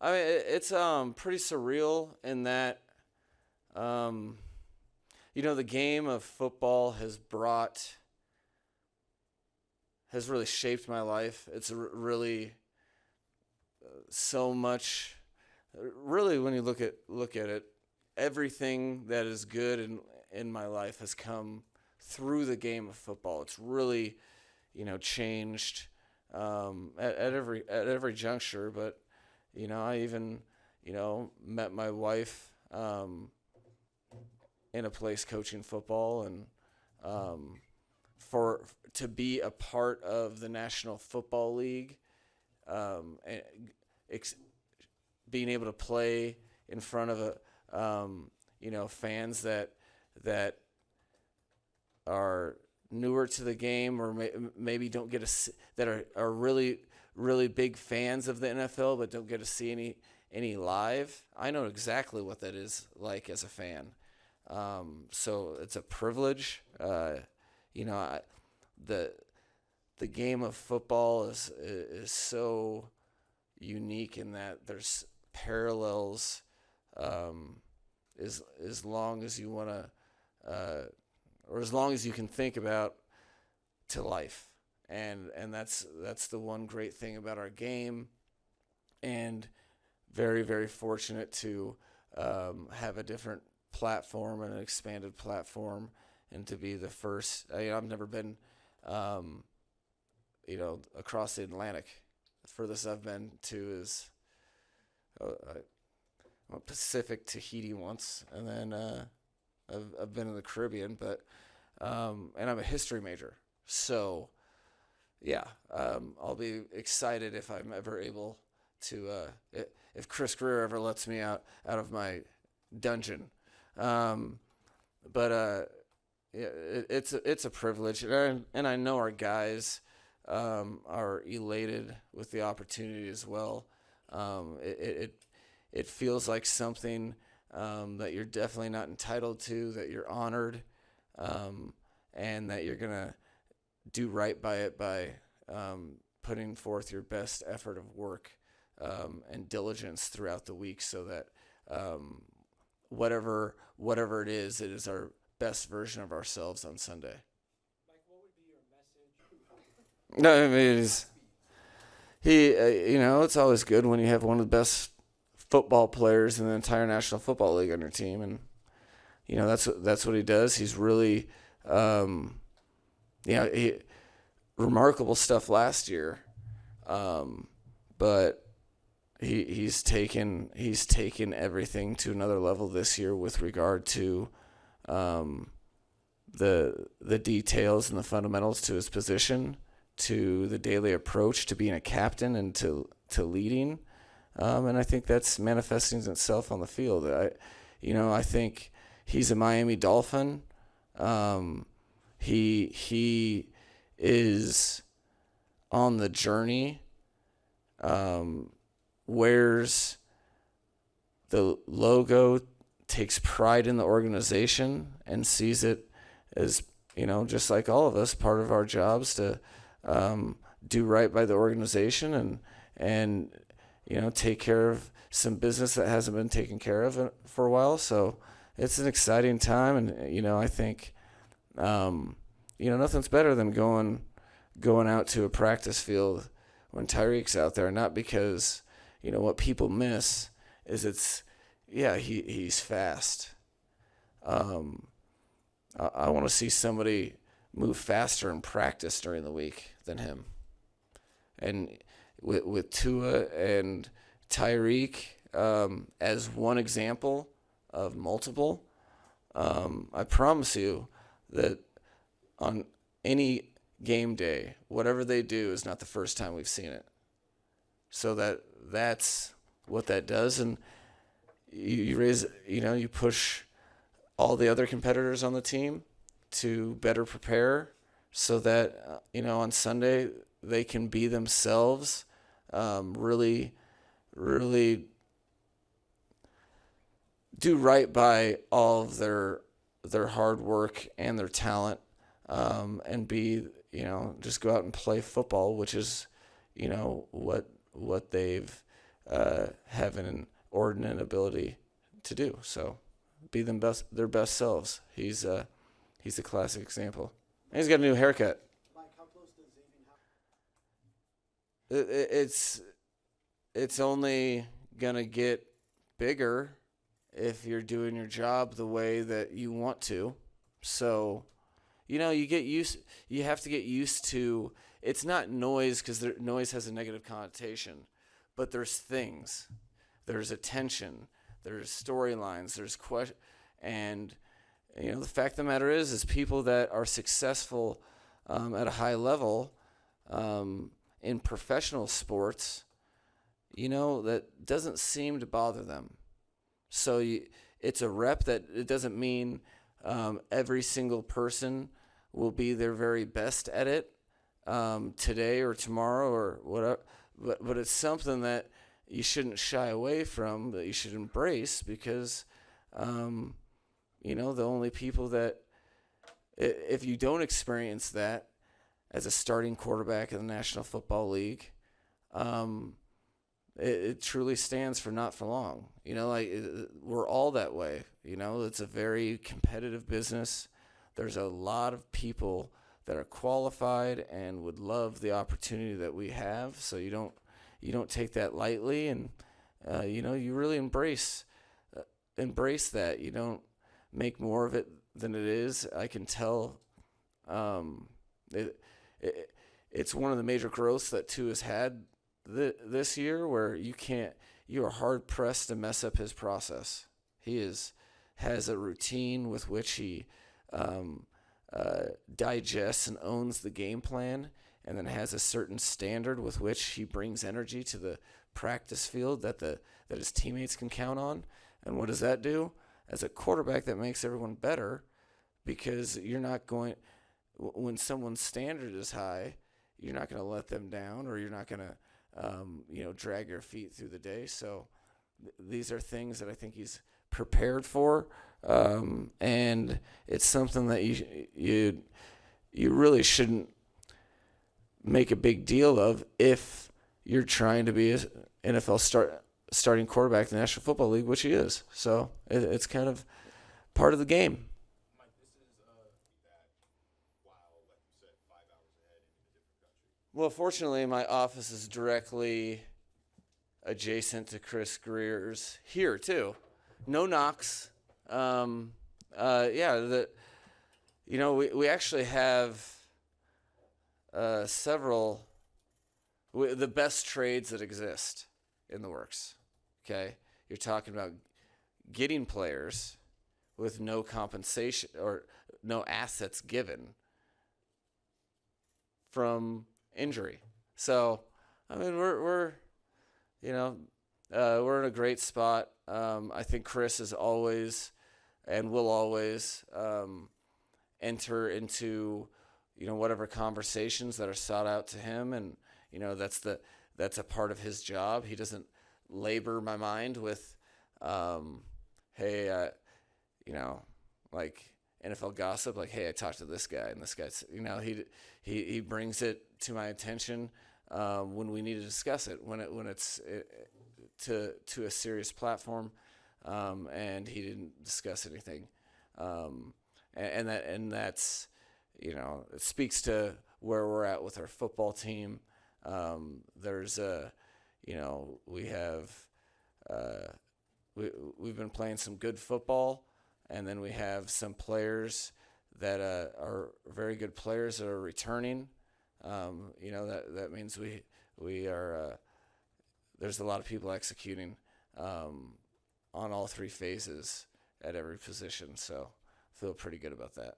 I mean, it's pretty surreal in that um, the game of football has really shaped my life. It's really so much. Really, when you look at it, everything that is good in my life has come through the game of football. It's really changed at every juncture. But I even met my wife in a place coaching football, and um, for to be a part of the National Football League, and ex- being able to play in front of fans that are newer to the game, or maybe don't get that are really really big fans of the NFL but don't get to see any live. I know exactly what that is like as a fan. So it's a privilege. The the game of football is so unique in that there's parallels, as long as you want to, or as long as you can think about, to life. And that's the one great thing about our game, and very very fortunate to have a different platform and an expanded platform, and to be the first. I've never been, um, across the Atlantic. The furthest I've been to is I went Pacific Tahiti once, and then I've been in the Caribbean, but and I'm a history major, so yeah, I'll be excited if I'm ever able to, if Chris Greer ever lets me out of my dungeon. Um, but yeah, it's a privilege, and I know our guys are elated with the opportunity as well. It feels like something that you're definitely not entitled to, that you're honored, um, and that you're gonna do right by it by putting forth your best effort of work and diligence throughout the week, so that whatever it is our best version of ourselves on Sunday. No, I mean, it's always good when you have one of the best football players in the entire National Football League on your team, and that's what he does. He's really, he remarkable stuff last year, um, but he's taken everything to another level this year with regard to um, the details and the fundamentals to his position, to the daily approach to being a captain, and to leading. And I think that's manifesting itself on the field. I think he's a Miami Dolphin. He is on the journey. Wears the logo, takes pride in the organization, and sees it as, just like all of us, part of our jobs to do right by the organization, and take care of some business that hasn't been taken care of for a while. So it's an exciting time, and I think nothing's better than going out to a practice field when Tyreek's out there, not because what people miss is he's fast. I want to see somebody move faster in practice during the week than him. And with Tua and Tyreek, as one example of multiple, I promise you that on any game day, whatever they do is not the first time we've seen it. So that's what that does, and you raise, you push all the other competitors on the team to better prepare, so that on Sunday they can be themselves, really, really do right by all of their hard work and their talent, and be just go out and play football, which is what they've have an inordinate ability to do. So be their best selves. He's a classic example. And he's got a new haircut. Mike, how close does Xavier have? It's only gonna get bigger if you're doing your job the way that you want to. So, you have to get used to. It's not noise because noise has a negative connotation, but there's things, there's attention, there's storylines, there's question, and the fact of the matter is people that are successful at a high level in professional sports, that doesn't seem to bother them. So it's a rep that it doesn't mean every single person will be their very best at it today or tomorrow or whatever. But it's something that you shouldn't shy away from, that you should embrace, because the only people that, if you don't experience that as a starting quarterback in the National Football League, it truly stands for not for long. We're all that way. It's a very competitive business. There's a lot of people that are qualified and would love the opportunity that we have. So you don't take that lightly, and you really embrace that. You don't make more of it than it is. I can tell. It's one of the major growths that Tua has had this year, where you are hard pressed to mess up his process. He has a routine with which he digests and owns the game plan, and then has a certain standard with which he brings energy to the practice field that his teammates can count on. And what does that do? As a quarterback, that makes everyone better, because you're not going, when someone's standard is high, you're not going to let them down, or you're not going to drag your feet through the day. So these are things that I think he's prepared for, and it's something that you really shouldn't make a big deal of if you're trying to be an NFL starting quarterback in the National Football League, which he is. So it's kind of part of the game. Mike, this is that while, like you said, 5 hours ahead in a different country. Well, fortunately, my office is directly adjacent to Chris Greer's here too. No knocks. We actually have several the best trades that exist in the works. Okay, you're talking about getting players with no compensation or no assets given from injury. So, I mean, we're in a great spot. I think Chris is always and will always enter into whatever conversations that are sought out to him, and that's a part of his job. He doesn't labor my mind with like NFL gossip, like, hey, I talked to this guy, and this guy's, he brings it to my attention when we need to discuss it, when it's to a serious platform, and he didn't discuss anything, and that's it speaks to where we're at with our football team. There's we've been playing some good football, and then we have some players that are very good players that are returning. That means we are there's a lot of people executing on all three phases at every position. So I feel pretty good about that.